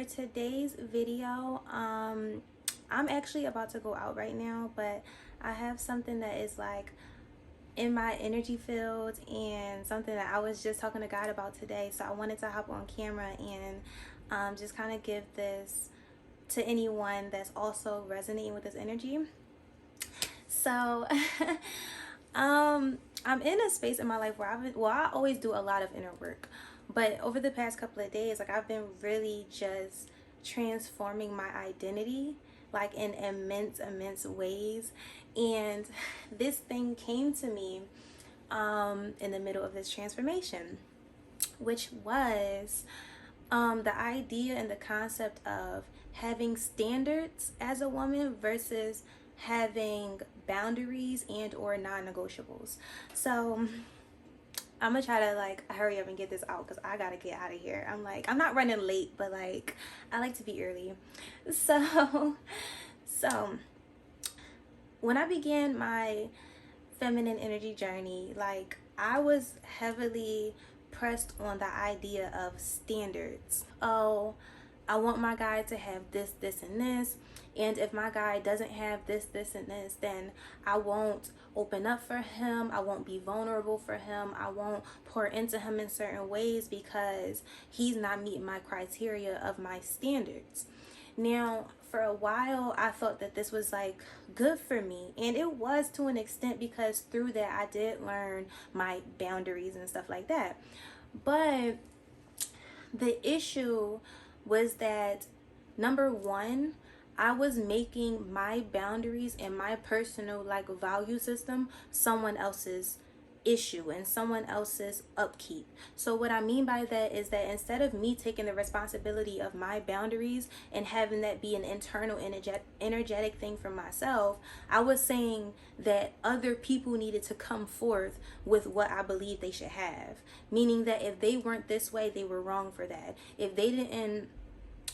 for today's video, I'm actually about to go out right now, but I have something that is like in my energy field and something that I was just talking to God about today. So I wanted to hop on camera and just kind of give this to anyone that's also resonating with this energy. So I'm in a space in my life where I always do a lot of inner work, but over the past couple of days, like I've been really just transforming my identity, like in immense ways. And this thing came to me in the middle of this transformation, which was the idea and the concept of having standards as a woman versus having boundaries and or non-negotiables. So I'm gonna try to like hurry up and get this out because I gotta get out of here. I'm not running late, but like I like to be early. So so when I began my feminine energy journey, like I was heavily pressed on the idea of standards. Oh, I want my guy to have this, and this. And if my guy doesn't have this, and this, then I won't open up for him. I won't be vulnerable for him. I won't pour into him in certain ways because he's not meeting my criteria of my standards. Now, for a while, I thought that this was like good for me, and it was to an extent because through that I did learn my boundaries and stuff like that. But the issue was that number one, I was making my boundaries and my personal like value system someone else's issue and someone else's upkeep. So what I mean by that is that instead of me taking the responsibility of my boundaries and having that be an internal energetic thing for myself, I was saying that other people needed to come forth with what I believe they should have, meaning that if they weren't this way, they were wrong for that. If they didn't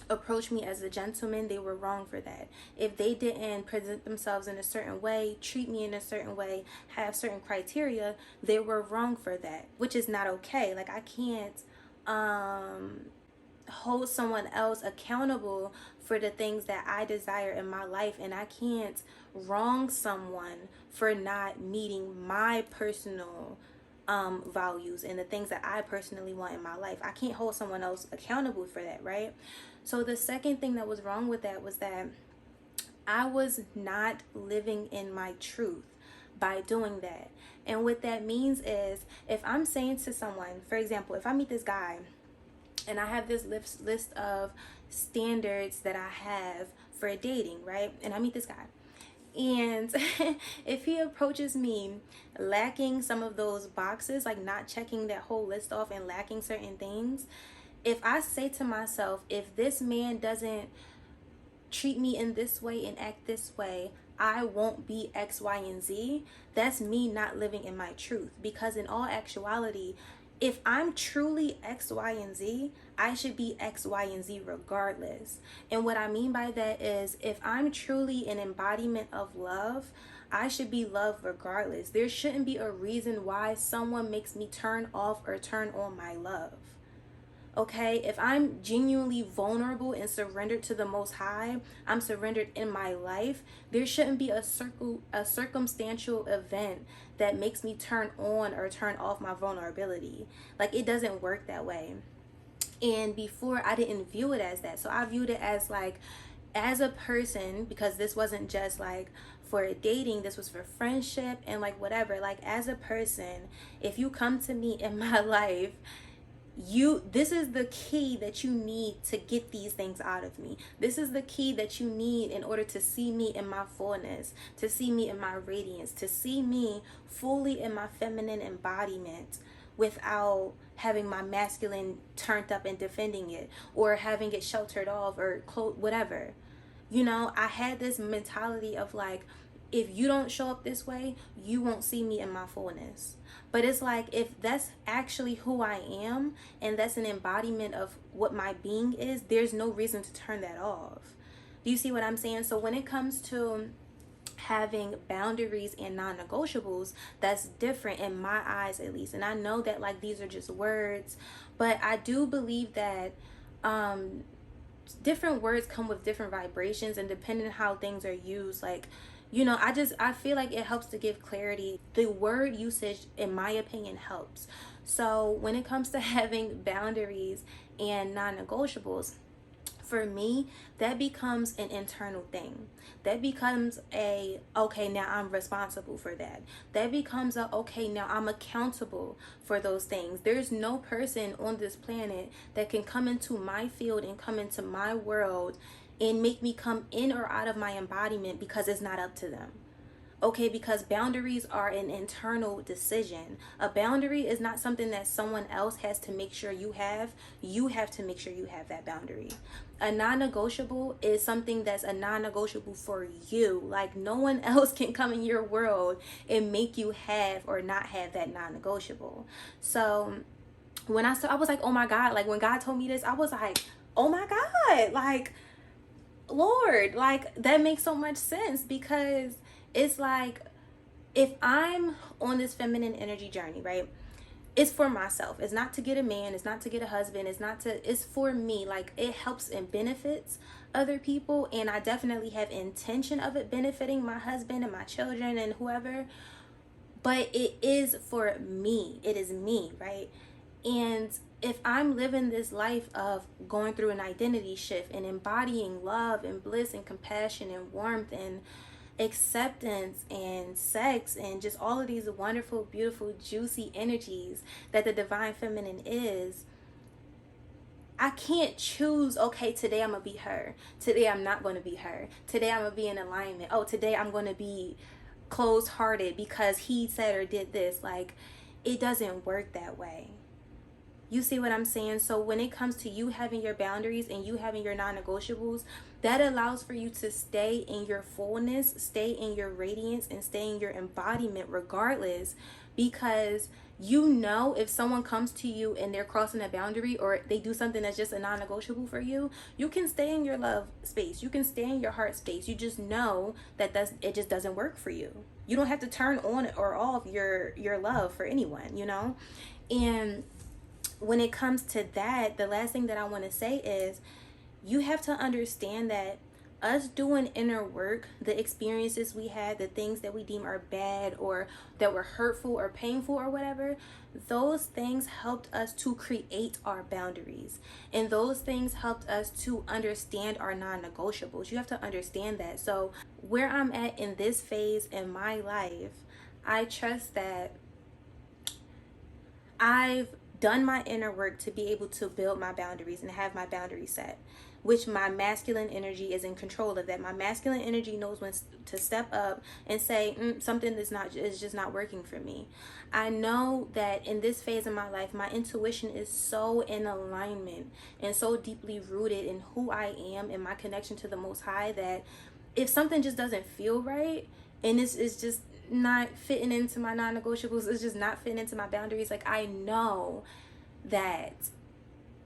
approach me as a gentleman, they were wrong for that. If they didn't present themselves in a certain way, treat me in a certain way, have certain criteria, they were wrong for that, which is not okay. Like I can't hold someone else accountable for the things that I desire in my life, and I can't wrong someone for not meeting my personal values and the things that I personally want in my life. I can't hold someone else accountable for that, right? So the second thing that was wrong with that was that I was not living in my truth by doing that. And what that means is if I'm saying to someone, for example, if I meet this guy and I have this list of standards that I have for dating, right? And I meet this guy. And if he approaches me lacking some of those boxes, like not checking that whole list off and lacking certain things, if I say to myself, if this man doesn't treat me in this way and act this way, I won't be X, Y, and Z, that's me not living in my truth. Because in all actuality, if I'm truly X, Y, and Z, I should be X, Y, and Z regardless. And what I mean by that is if I'm truly an embodiment of love, I should be loved regardless. There shouldn't be a reason why someone makes me turn off or turn on my love. Okay, if I'm genuinely vulnerable and surrendered to the Most High, I'm surrendered in my life, there shouldn't be a circumstantial event that makes me turn on or turn off my vulnerability. Like, it doesn't work that way. And before, I didn't view it as that. So I viewed it as like, as a person, because this wasn't just like for dating, this was for friendship and like whatever. Like, as a person, if you come to me in my life, this is the key that you need to get these things out of me. This is the key that you need in order to see me in my fullness, to see me in my radiance, to see me fully in my feminine embodiment without having my masculine turned up and defending it, or having it sheltered off or whatever. You know, I had this mentality of like, if you don't show up this way, you won't see me in my fullness. But it's like, if that's actually who I am and that's an embodiment of what my being is, there's no reason to turn that off. Do you see what I'm saying? So when it comes to having boundaries and non-negotiables, that's different in my eyes, at least. And I know that like these are just words, but I do believe that different words come with different vibrations, and depending on how things are used, like, I feel like it helps to give clarity. The word usage, in my opinion, helps. So when it comes to having boundaries and non-negotiables, for me, that becomes an internal thing. That becomes okay, now I'm responsible for that. That becomes okay, now I'm accountable for those things. There's no person on this planet that can come into my field and come into my world and make me come in or out of my embodiment because it's not up to them. Okay, because boundaries are an internal decision. A boundary is not something that someone else has to make sure you have. You have to make sure you have that boundary. A non-negotiable is something that's a non-negotiable for you. Like, no one else can come in your world and make you have or not have that non-negotiable. So when I was like, oh my God, like when God told me this, I was like, oh my God, like, Lord, like that makes so much sense, because it's like, if I'm on this feminine energy journey, right? It's for myself. It's not to get a man. It's not to get a husband. It's for me. Like, it helps and benefits other people. And I definitely have intention of it benefiting my husband and my children and whoever. But it is for me. It is me, right? And if I'm living this life of going through an identity shift and embodying love and bliss and compassion and warmth and acceptance and sex and just all of these wonderful, beautiful, juicy energies that the divine feminine is, I can't choose, okay, today I'm gonna be her, today I'm not gonna be her, today I'm gonna be in alignment, oh, today I'm gonna be closed-hearted because he said or did this. Like, it doesn't work that way. You see what I'm saying? So when it comes to you having your boundaries and you having your non-negotiables, that allows for you to stay in your fullness, stay in your radiance, and stay in your embodiment regardless. Because if someone comes to you and they're crossing a boundary or they do something that's just a non-negotiable for you, you can stay in your love space. You can stay in your heart space. You just know that it just doesn't work for you. You don't have to turn on or off your love for anyone, And when it comes to that, the last thing that I want to say is, you have to understand that us doing inner work, the experiences we had, the things that we deem are bad or that were hurtful or painful or whatever, those things helped us to create our boundaries. And those things helped us to understand our non-negotiables. You have to understand that. So where I'm at in this phase in my life, I trust that I've done my inner work to be able to build my boundaries and have my boundaries set, which my masculine energy is in control of that. My masculine energy knows when to step up and say, something is just not working for me. I know that in this phase of my life, my intuition is so in alignment and so deeply rooted in who I am and my connection to the Most High, that if something just doesn't feel right and it's just not fitting into my non-negotiables, it's just not fitting into my boundaries, like, I know that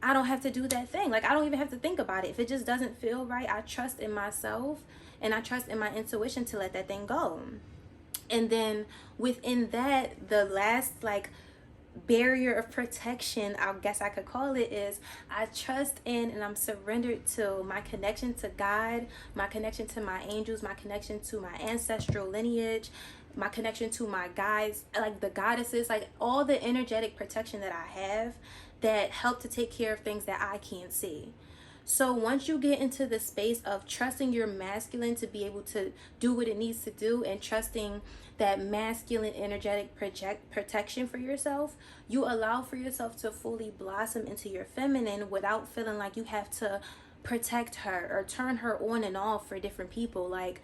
I don't have to do that thing. Like, I don't even have to think about it. If it just doesn't feel right, I trust in myself and I trust in my intuition to let that thing go. And then within that, the last barrier of protection, I guess I could call it, is I trust in and I'm surrendered to my connection to God, my connection to my angels, my connection to my ancestral lineage, my connection to my guides, like the goddesses, like all the energetic protection that I have that help to take care of things that I can't see. So once you get into the space of trusting your masculine to be able to do what it needs to do, and trusting that masculine energetic protection for yourself, you allow for yourself to fully blossom into your feminine without feeling like you have to protect her or turn her on and off for different people. Like,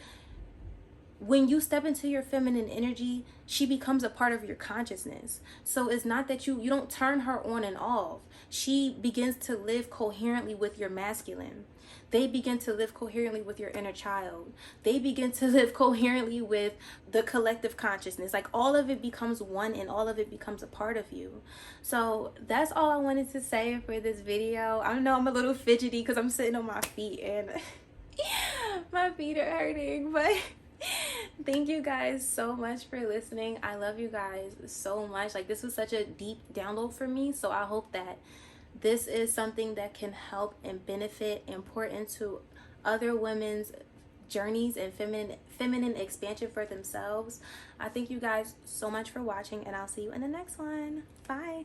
when you step into your feminine energy, she becomes a part of your consciousness. So it's not that you don't turn her on and off. She begins to live coherently with your masculine. They begin to live coherently with your inner child. They begin to live coherently with the collective consciousness. Like, all of it becomes one and all of it becomes a part of you. So that's all I wanted to say for this video. I know I'm a little fidgety because I'm sitting on my feet and my feet are hurting, but thank you guys so much for listening. I love you guys so much. Like, this was such a deep download for me, so I hope that This is something that can help and benefit and pour into other women's journeys and feminine expansion for themselves. I thank you guys so much for watching, and I'll see you in the next one. Bye.